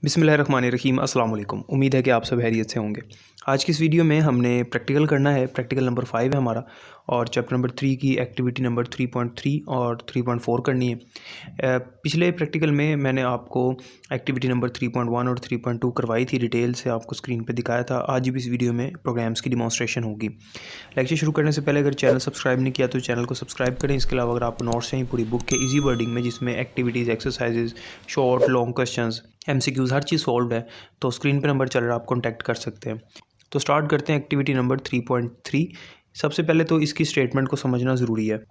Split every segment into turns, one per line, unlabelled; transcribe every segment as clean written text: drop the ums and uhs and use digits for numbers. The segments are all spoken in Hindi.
बिस्मिल्लाहिर्रहमानिर्रहीम अस्सलाम वालेकुम। उम्मीद है कि आप सब खैरियत से होंगे। आज की इस वीडियो में हमने प्रैक्टिकल करना है। प्रैक्टिकल नंबर 5 है हमारा और चैप्टर नंबर 3 की एक्टिविटी नंबर 3.3 और 3.4 करनी है। पिछले प्रैक्टिकल में मैंने आपको एक्टिविटी नंबर 3.1 और 3.2 करवाई थी, डिटेल से आपको स्क्रीन पे दिखाया था। आज भी इस वीडियो में प्रोग्राम्स की डिमॉन्स्ट्रेशन होगी। लेक्चर शुरू करने से पहले अगर चैनल सब्सक्राइब नहीं किया तो चैनल को सब्सक्राइब करें। इसके अलावा अगर आपको नोट्स चाहिए पूरी बुक के ईजी वर्डिंग में, जिसमें activities, exercises, short long questions, MCQs, हर चीज़ सॉल्व है, तो स्क्रीन पर नंबर चल रहा है, आप कॉन्टैक्ट कर सकते हैं। तो स्टार्ट करते हैं एक्टिविटी नंबर 3.3। सबसे पहले तो इसकी स्टेटमेंट को समझना ज़रूरी है।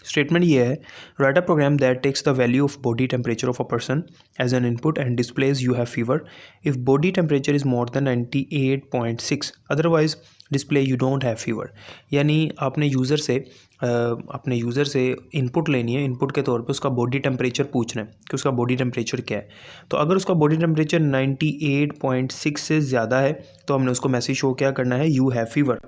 स्टेटमेंट ये है, write a program that takes the value of body temperature of a person as an input and displays you have fever if body temperature is more than 98.6, otherwise display you don't have fever. यानी आपने अपने यूज़र से इनपुट लेनी है, इनपुट के तौर पे उसका बॉडी टेम्परेचर पूछना है कि उसका बॉडी टेम्परेचर क्या है। तो अगर उसका बॉडी टेम्परेचर 98.6 से ज़्यादा है तो हमने उसको मैसेज शो क्या करना है, यू हैव फीवर।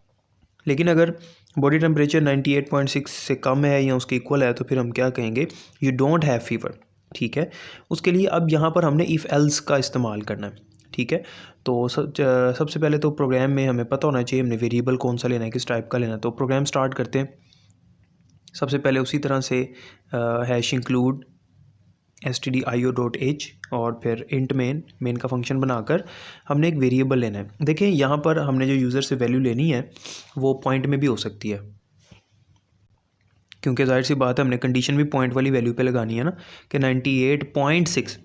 लेकिन अगर बॉडी टेम्परेचर 98.6 से कम है या उसके इक्वल है तो फिर हम क्या कहेंगे, यू डोंट हैव फीवर। ठीक है, उसके लिए अब यहाँ पर हमने इफ़ एल्स का इस्तेमाल करना है। ठीक है, तो सबसे पहले तो प्रोग्राम में हमें पता होना चाहिए हमने वेरिएबल कौन सा लेना है, किस टाइप का लेना है। तो प्रोग्राम स्टार्ट करते हैं। सबसे पहले उसी तरह से हैश इंक्लूड stdio.h और फिर इंट मेन का फंक्शन बनाकर हमने एक वेरिएबल लेना है। देखिए यहाँ पर हमने जो यूज़र से वैल्यू लेनी है वो पॉइंट में भी हो सकती है, क्योंकि जाहिर सी बात है हमने कंडीशन भी पॉइंट वाली वैल्यू पे लगानी है ना, कि 98.6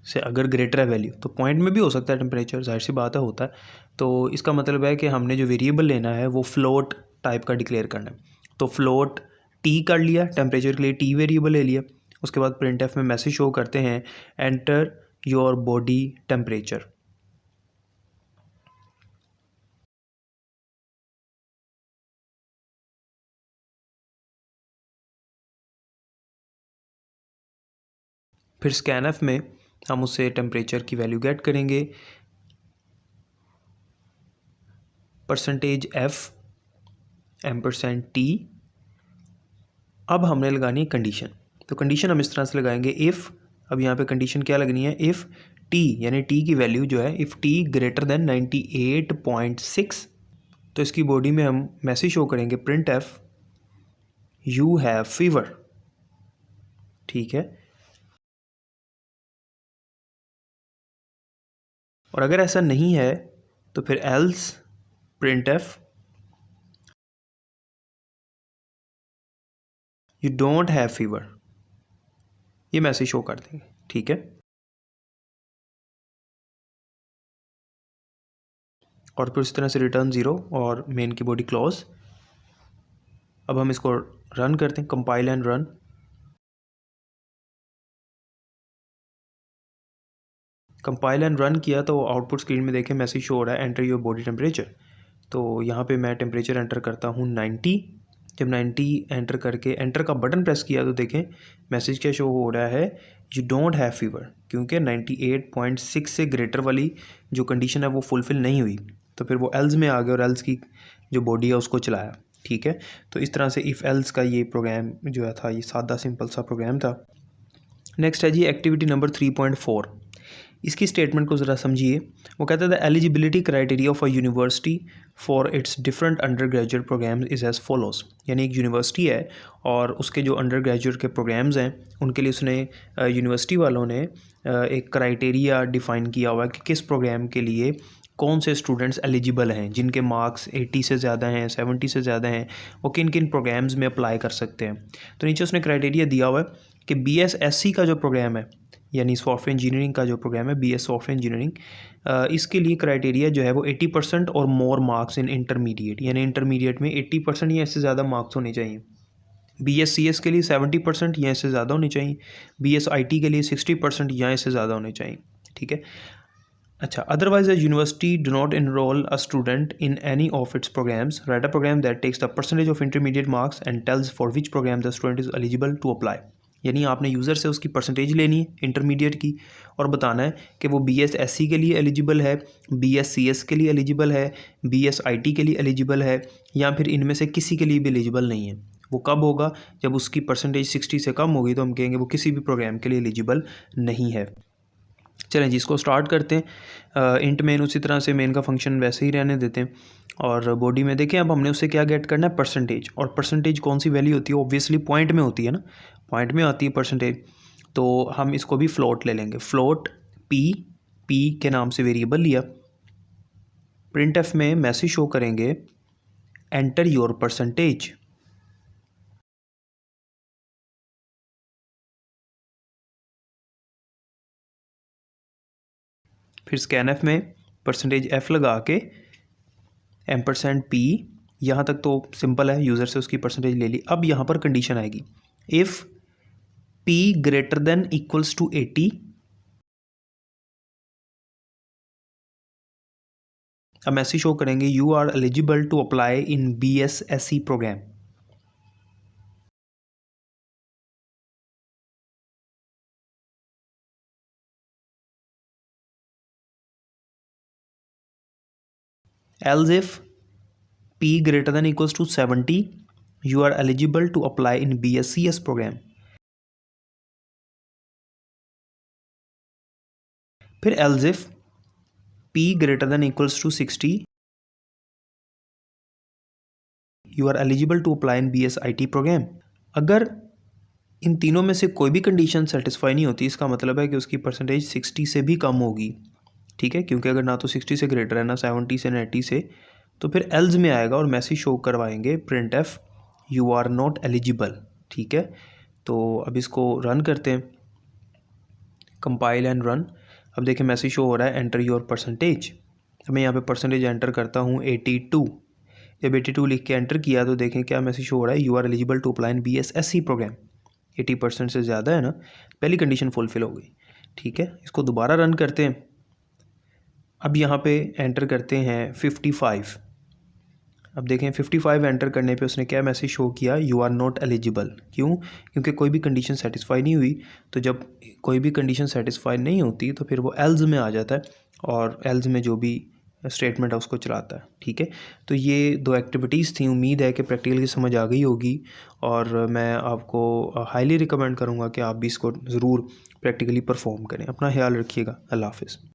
से अगर ग्रेटर है वैल्यू तो पॉइंट में भी हो सकता है टेम्परेचर, जाहिर सी बात है, होता है। तो इसका मतलब है कि हमने जो वेरिएबल लेना है वो फ्लोट टाइप का डिक्लेयर करना है। तो फ्लोट टी कर लिया, टेम्परेचर के लिए टी वेरिएबल ले लिया। उसके बाद printf में मैसेज शो करते हैं, एंटर योर बॉडी टेम्परेचर। फिर स्कैनफ में हम उससे टेम्परेचर की वैल्यू गेट करेंगे, %f %t। अब हमने लगानी है कंडीशन। तो कंडीशन हम इस तरह से लगाएंगे, इफ़, अब यहाँ पे कंडीशन क्या लगनी है, इफ़ टी, यानी टी की वैल्यू जो है, इफ़ टी ग्रेटर देन 98.6, तो इसकी बॉडी में हम मैसेज शो करेंगे printf यू हैव फीवर। ठीक है, और अगर ऐसा नहीं है तो फिर else printf you don't have fever, ये मैसेज शो कर देंगे। ठीक है, और फिर इस तरह से रिटर्न 0 और मेन की बॉडी क्लोज। अब हम इसको रन करते हैं, compile and run. Compile and run किया तो आउटपुट स्क्रीन में देखें मैसेज शो हो रहा है, एंटर योर बॉडी टेम्परेचर। तो यहाँ पे मैं टेम्परेचर एंटर करता हूँ 90। जब 90 एंटर करके एंटर का बटन प्रेस किया तो देखें मैसेज क्या शो हो रहा है, यू डोंट हैव फीवर, क्योंकि 98.6 से ग्रेटर वाली जो कंडीशन है वो फुलफ़िल नहीं हुई। तो फिर वो एल्स में आ गया और एल्स की जो बॉडी है उसको चलाया। ठीक है, तो इस तरह से इफ़ एल्स का ये प्रोग्राम जो है था, ये सादा सिंपल सा प्रोग्राम था। नेक्स्ट है जी एक्टिविटी नंबर 3.4। इसकी स्टेटमेंट को ज़रा समझिए। वो कहता है the eligibility criteria of a university for its different undergraduate programs is as follows. यानी एक यूनिवर्सिटी है और उसके जो अंडर ग्रेजुएट के प्रोग्राम्स हैं उनके लिए उसने यूनिवर्सिटी वालों ने एक क्राइटेरिया डिफ़ाइन किया हुआ है कि किस प्रोग्राम के लिए कौन से स्टूडेंट्स एलिजिबल हैं, जिनके मार्क्स 80 से ज़्यादा हैं, 70 से ज़्यादा हैं, वो किन किन प्रोग्राम्स में अप्लाई कर सकते हैं। तो नीचे उसने क्राइटेरिया दिया हुआ है कि BSSC का जो प्रोग्राम है, यानी सॉफ्टवेयर इंजीनियरिंग का जो प्रोग्राम है, BS सॉफ्टवेयर इंजीनियरिंग, इसके लिए क्राइटेरिया जो है वो 80% और मोर मार्क्स इन इंटरमीडिएट, यानी इंटरमीडिएट में 80% या इससे ज़्यादा मार्क्स होने चाहिए। BScs के लिए 70% या इससे ज़्यादा होने चाहिए। BSIT के लिए 60% या इससे ज़्यादा होने चाहिए। ठीक है, अच्छा, otherwise a university do not enroll a student in any of its programs, write a program that takes the percentage of intermediate marks and tells for which program the student is eligible to apply। यानी आपने यूज़र से उसकी परसेंटेज लेनी है इंटरमीडिएट की और बताना है कि वो BSSC के लिए एलिजिबल है, BScs के लिए एलिजिबल है, BSIT के लिए एलिजिबल है, या फिर इनमें से किसी के लिए भी एलिजिबल नहीं है। वो कब होगा, जब उसकी परसेंटेज 60 से कम होगी तो हम कहेंगे वो किसी भी प्रोग्राम के लिए एलिजिबल नहीं है। चलें जी, इसको स्टार्ट करते हैं। इंट मेन उसी तरह से मेन का फंक्शन वैसे ही रहने देते हैं। और बॉडी में देखें अब हमने उससे क्या गेट करना है, परसेंटेज। और परसेंटेज कौन सी वैल्यू होती है, ऑब्वियसली पॉइंट में होती है ना, पॉइंट में आती है परसेंटेज। तो हम इसको भी फ्लोट ले लेंगे, फ्लोट पी के नाम से वेरिएबल लिया। प्रिंट एफ में मैसेज शो करेंगे एंटर योर परसेंटेज। फिर स्कैन एफ में परसेंटेज एफ लगा के %p, यहाँ तक तो सिंपल है, यूज़र से उसकी परसेंटेज ले ली। अब यहाँ पर कंडीशन आएगी, if p greater than equals to 80, अब मैसेज शो करेंगे you are eligible to apply in BSSE program. Else if p greater than equals to 70, you are eligible to apply in BSCS program। फिर else if p greater than equals to 60, you are eligible to apply in BSIT program। अगर इन तीनों में से कोई भी कंडीशन सेटिस्फाई नहीं होती, इसका मतलब है कि उसकी परसेंटेज 60 से भी कम होगी, ठीक है, क्योंकि अगर ना तो 60 से ग्रेटर है, ना 70 से, ना 80 से, तो फिर एल्स में आएगा और मैसेज शो करवाएंगे printf you are not eligible, ठीक है। तो अब इसको रन करते हैं, कंपाइल एंड रन। अब देखें मैसेज शो हो रहा है एंटर योर परसेंटेज। अब मैं यहाँ पे परसेंटेज एंटर करता हूँ 82। जब 82 लिख के एंटर किया तो देखें क्या मैसेज शो हो रहा है, you are eligible to apply in BSSE program. 80% से ज़्यादा है ना, पहली कंडीशन फुलफिल हो गई, ठीक है। इसको दोबारा रन करते हैं। अब यहाँ पे एंटर करते हैं 55। अब देखें 55 एंटर करने पे उसने क्या मैसेज शो किया, यू आर नॉट एलिजिबल। क्यों? क्योंकि कोई भी कंडीशन सेटिस्फाई नहीं हुई। तो जब कोई भी कंडीशन सेटिस्फाई नहीं होती तो फिर वो एल्स में आ जाता है और एल्स में जो भी स्टेटमेंट है उसको चलाता है, ठीक है। तो ये 2 एक्टिविटीज़ थी, उम्मीद है कि प्रैक्टिकल की समझ आ गई होगी और मैं आपको हाईली रिकमेंड करूँगा कि आप भी इसको ज़रूर प्रैक्टिकली परफॉर्म करें। अपना ख्याल रखिएगा। अल्लाह हाफ़िज़।